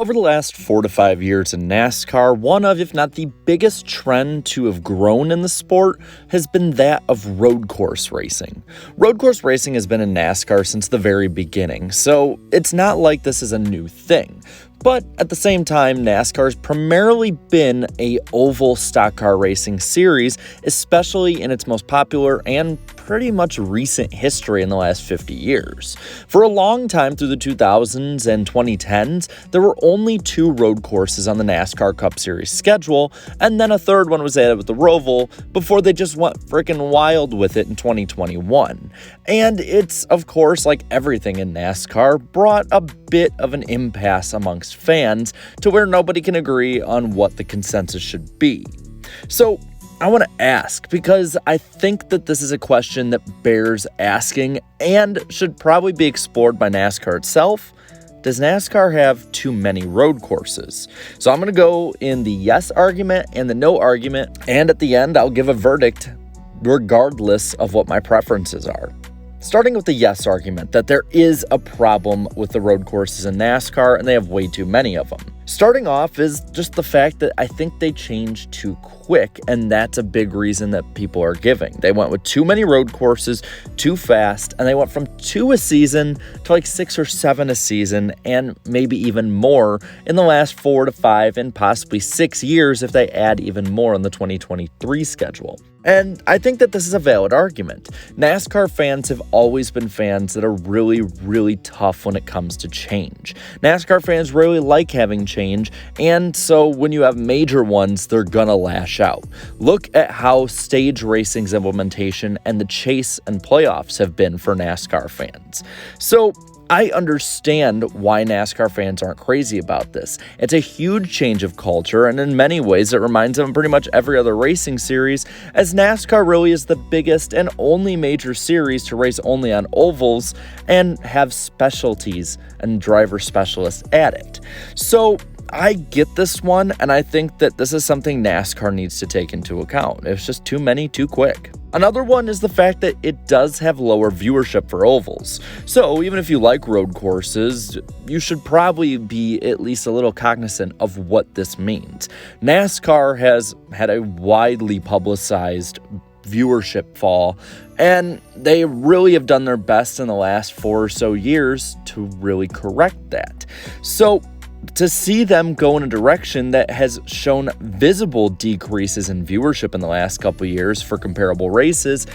Over the last 4 to 5 years in NASCAR, one of, if not the biggest trend to have grown in the sport has been that of road course racing. Road course racing has been in NASCAR since the very beginning, so it's not like this is a new thing. But at the same time, NASCAR has primarily been a oval stock car racing series, especially in its most popular and pretty much recent history in the last 50 years. For a long time through the 2000s and 2010s, there were only 2 road courses on the NASCAR Cup Series schedule, and then a third one was added with the Roval before they just went freaking wild with it in 2021. And it's, of course, like everything in NASCAR, brought a bit of an impasse amongst fans to where nobody can agree on what the consensus should be. So I want to ask, because I think that this is a question that bears asking and should probably be explored by NASCAR itself. Does NASCAR have too many road courses? So I'm going to go in the yes argument and the no argument, and at the end I'll give a verdict regardless of what my preferences are. Starting with the yes argument, that there is a problem with the road courses in NASCAR and they have way too many of them. Starting off is just the fact that I think they changed too quick, and that's a big reason that people are giving. They went with too many road courses too fast, and they went from 2 a season to like 6 or 7 a season, and maybe even more in the last 4 to 5 and possibly 6 years if they add even more on the 2023 schedule. And I think that this is a valid argument. NASCAR fans have always been fans that are really, really tough when it comes to change. NASCAR fans really like having change, and so when you have major ones, they're gonna lash out. Look at how stage racing's implementation and the chase and playoffs have been for NASCAR fans. So I understand why NASCAR fans aren't crazy about this. It's a huge change of culture, and in many ways it reminds them of pretty much every other racing series, as NASCAR really is the biggest and only major series to race only on ovals and have specialties and driver specialists at it. So I get this one, and I think that this is something NASCAR needs to take into account. It's just too many too quick. Another one is the fact that it does have lower viewership for ovals. So even if you like road courses, you should probably be at least a little cognizant of what this means. NASCAR has had a widely publicized viewership fall, and they really have done their best in the last 4 or so years to really correct that. So to see them go in a direction that has shown visible decreases in viewership in the last couple of years for comparable races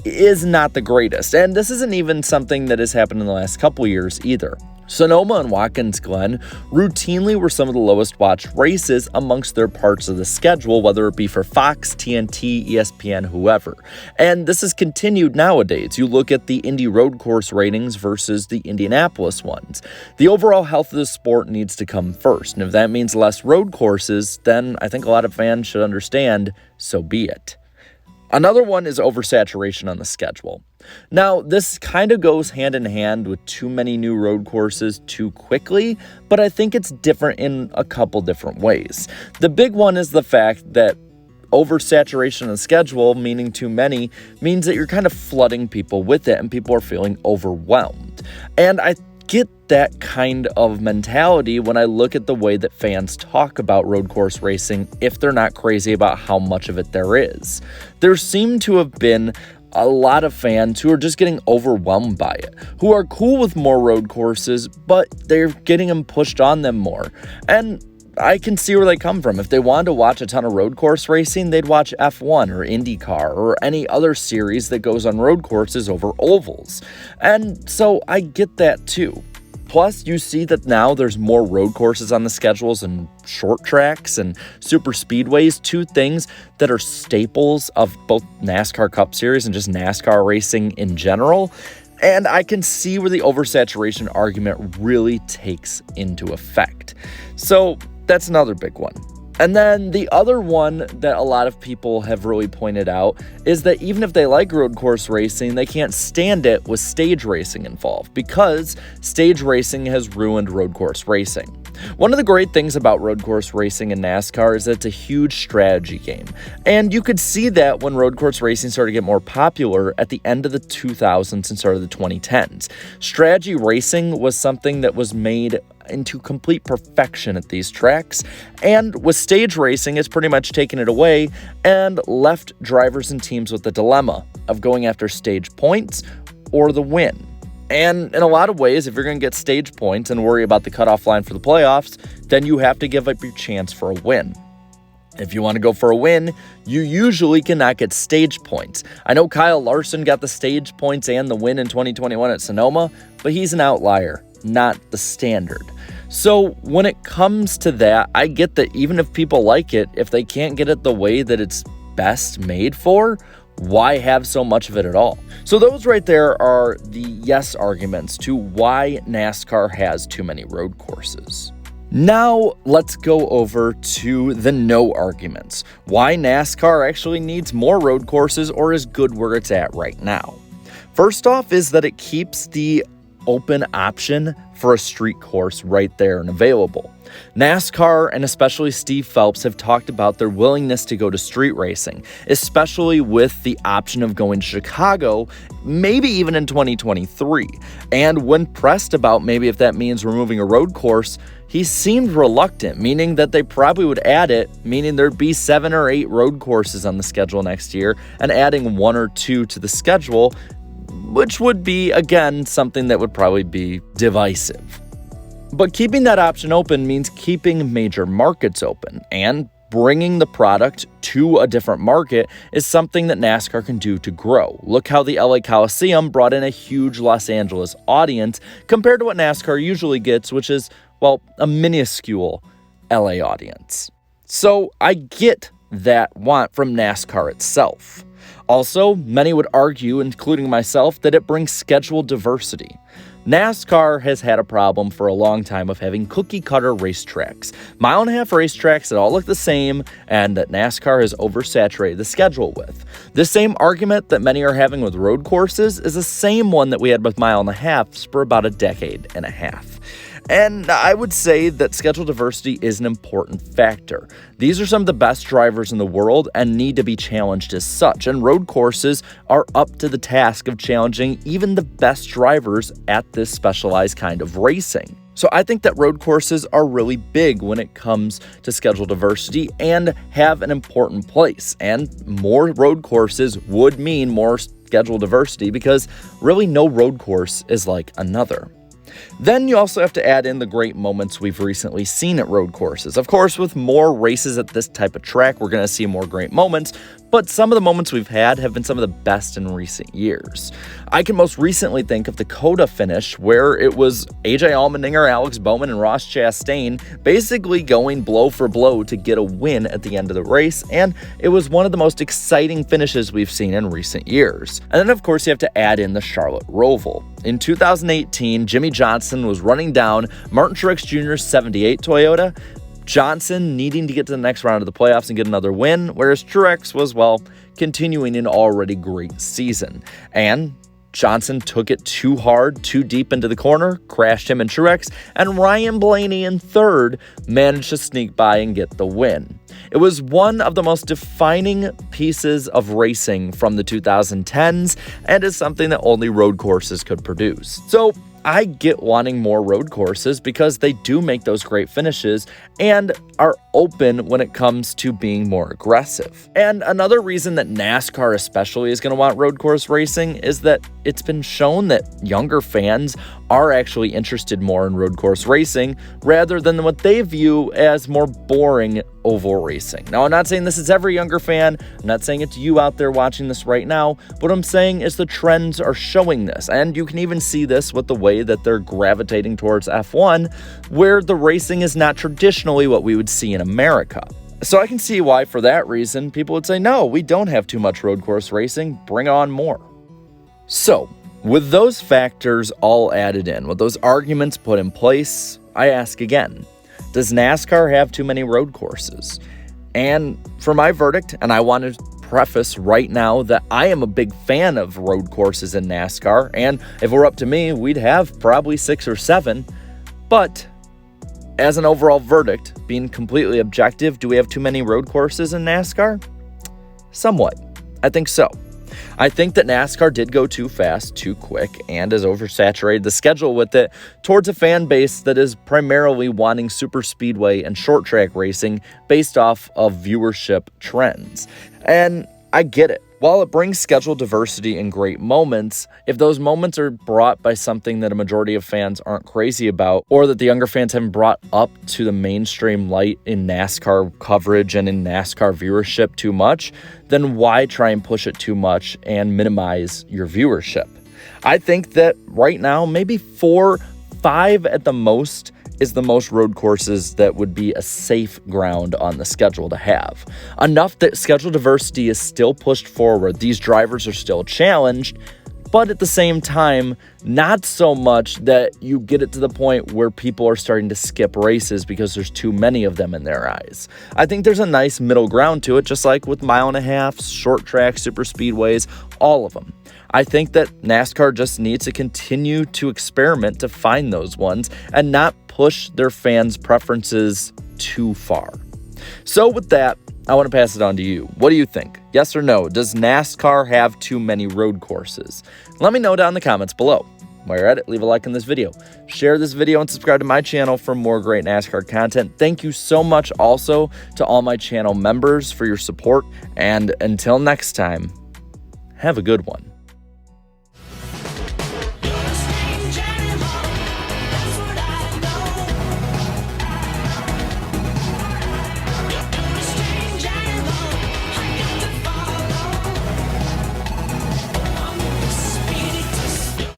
is not the greatest. And this isn't even something that has happened in the last couple of years either. Sonoma and Watkins Glen routinely were some of the lowest watched races amongst their parts of the schedule, whether it be for Fox, TNT, ESPN, whoever. And this has continued nowadays. You look at the Indy road course ratings versus the Indianapolis ones. The overall health of the sport needs to come first. And if that means less road courses, then I think a lot of fans should understand, so be it. Another one is oversaturation on the schedule. Now, this kind of goes hand in hand with too many new road courses too quickly, but I think it's different in a couple different ways. The big one is the fact that oversaturation on the schedule, meaning too many, means that you're kind of flooding people with it and people are feeling overwhelmed. And I get that kind of mentality when I look at the way that fans talk about road course racing if they're not crazy about how much of it there is. There seem to have been a lot of fans who are just getting overwhelmed by it, who are cool with more road courses, but they're getting them pushed on them more. And I can see where they come from. If they wanted to watch a ton of road course racing, they'd watch F1 or IndyCar or any other series that goes on road courses over ovals. And so I get that too. Plus, you see that now there's more road courses on the schedules and short tracks and super speedways, 2 things that are staples of both NASCAR Cup Series and just NASCAR racing in general. And I can see where the oversaturation argument really takes into effect. So that's another big one. And then the other one that a lot of people have really pointed out is that even if they like road course racing, they can't stand it with stage racing involved because stage racing has ruined road course racing. One of the great things about road course racing in NASCAR is that it's a huge strategy game, and you could see that when road course racing started to get more popular at the end of the 2000s and start of the 2010s. Strategy racing was something that was made into complete perfection at these tracks, and with stage racing, it's pretty much taken it away and left drivers and teams with the dilemma of going after stage points or the win. And in a lot of ways, if you're going to get stage points and worry about the cutoff line for the playoffs, then you have to give up your chance for a win. If you want to go for a win, you usually cannot get stage points. I know Kyle Larson got the stage points and the win in 2021 at Sonoma, but he's an outlier, not the standard. So when it comes to that, I get that even if people like it, if they can't get it the way that it's best made for, why have so much of it at all? So those right there are the yes arguments to why NASCAR has too many road courses. Now let's go over to the no arguments. Why NASCAR actually needs more road courses or is good where it's at right now. First off is that it keeps the open option for a street course right there and available. NASCAR and especially Steve Phelps have talked about their willingness to go to street racing, especially with the option of going to Chicago, maybe even in 2023. And when pressed about maybe if that means removing a road course, he seemed reluctant, meaning that they probably would add it, meaning there'd be 7 or 8 road courses on the schedule next year, and adding 1 or 2 to the schedule, which would be, again, something that would probably be divisive. But keeping that option open means keeping major markets open, and bringing the product to a different market is something that NASCAR can do to grow. Look how the LA Coliseum brought in a huge Los Angeles audience compared to what NASCAR usually gets, which is, well, a minuscule LA audience. So I get that want from NASCAR itself. Also, many would argue, including myself, that it brings schedule diversity. NASCAR has had a problem for a long time of having cookie-cutter racetracks, mile-and-a-half racetracks that all look the same and that NASCAR has oversaturated the schedule with. The same argument that many are having with road courses is the same one that we had with mile-and-a-halves for about a decade and a half. And I would say that schedule diversity is an important factor. These are some of the best drivers in the world and need to be challenged as such, and road courses are up to the task of challenging even the best drivers at this specialized kind of racing. So I think that road courses are really big when it comes to schedule diversity and have an important place. And more road courses would mean more schedule diversity because really no road course is like another. Then you also have to add in the great moments we've recently seen at road courses. Of course, with more races at this type of track, we're going to see more great moments, but some of the moments we've had have been some of the best in recent years. I can most recently think of the COTA finish where it was AJ Allmendinger, Alex Bowman, and Ross Chastain basically going blow for blow to get a win at the end of the race, and it was one of the most exciting finishes we've seen in recent years. And then, of course, you have to add in the Charlotte Roval. In 2018, Jimmy Johnson was running down Martin Truex Jr.'s 78 Toyota, Johnson needing to get to the next round of the playoffs and get another win, whereas Truex was, well, continuing an already great season. And Johnson took it too hard, too deep into the corner, crashed him and Truex, and Ryan Blaney in third managed to sneak by and get the win. It was one of the most defining pieces of racing from the 2010s and is something that only road courses could produce. So I get wanting more road courses because they do make those great finishes and are open when it comes to being more aggressive. And another reason that NASCAR especially is going to want road course racing is that it's been shown that younger fans are actually interested more in road course racing rather than what they view as more boring oval racing. Now, I'm not saying this is every younger fan. I'm not saying it's you out there watching this right now. What I'm saying is the trends are showing this, and you can even see this with the way that they're gravitating towards F1, where the racing is not traditionally what we would see in America. So I can see why, for that reason, people would say, no, we don't have too much road course racing, bring on more. So, with those factors all added in, with those arguments put in place, I ask again, does NASCAR have too many road courses? And for my verdict, and I want to preface right now that I am a big fan of road courses in NASCAR, and if it were up to me, we'd have probably 6 or 7, but as an overall verdict, being completely objective, do we have too many road courses in NASCAR? Somewhat. I think so. I think that NASCAR did go too fast, too quick, and has oversaturated the schedule with it towards a fan base that is primarily wanting super speedway and short track racing based off of viewership trends. And I get it. While it brings schedule diversity and great moments, if those moments are brought by something that a majority of fans aren't crazy about, or that the younger fans haven't brought up to the mainstream light in NASCAR coverage and in NASCAR viewership too much, then why try and push it too much and minimize your viewership? I think that right now, maybe 4, 5 at the most is the most road courses that would be a safe ground on the schedule to have. Enough that schedule diversity is still pushed forward. These drivers are still challenged, but at the same time, not so much that you get it to the point where people are starting to skip races because there's too many of them in their eyes. I think there's a nice middle ground to it, just like with mile and a half, short track, super speedways, all of them. I think that NASCAR just needs to continue to experiment to find those ones and not push their fans' preferences too far. So with that, I want to pass it on to you. What do you think? Yes or no? Does NASCAR have too many road courses? Let me know down in the comments below. While you're at it, leave a like on this video. Share this video and subscribe to my channel for more great NASCAR content. Thank you so much also to all my channel members for your support. And until next time, have a good one.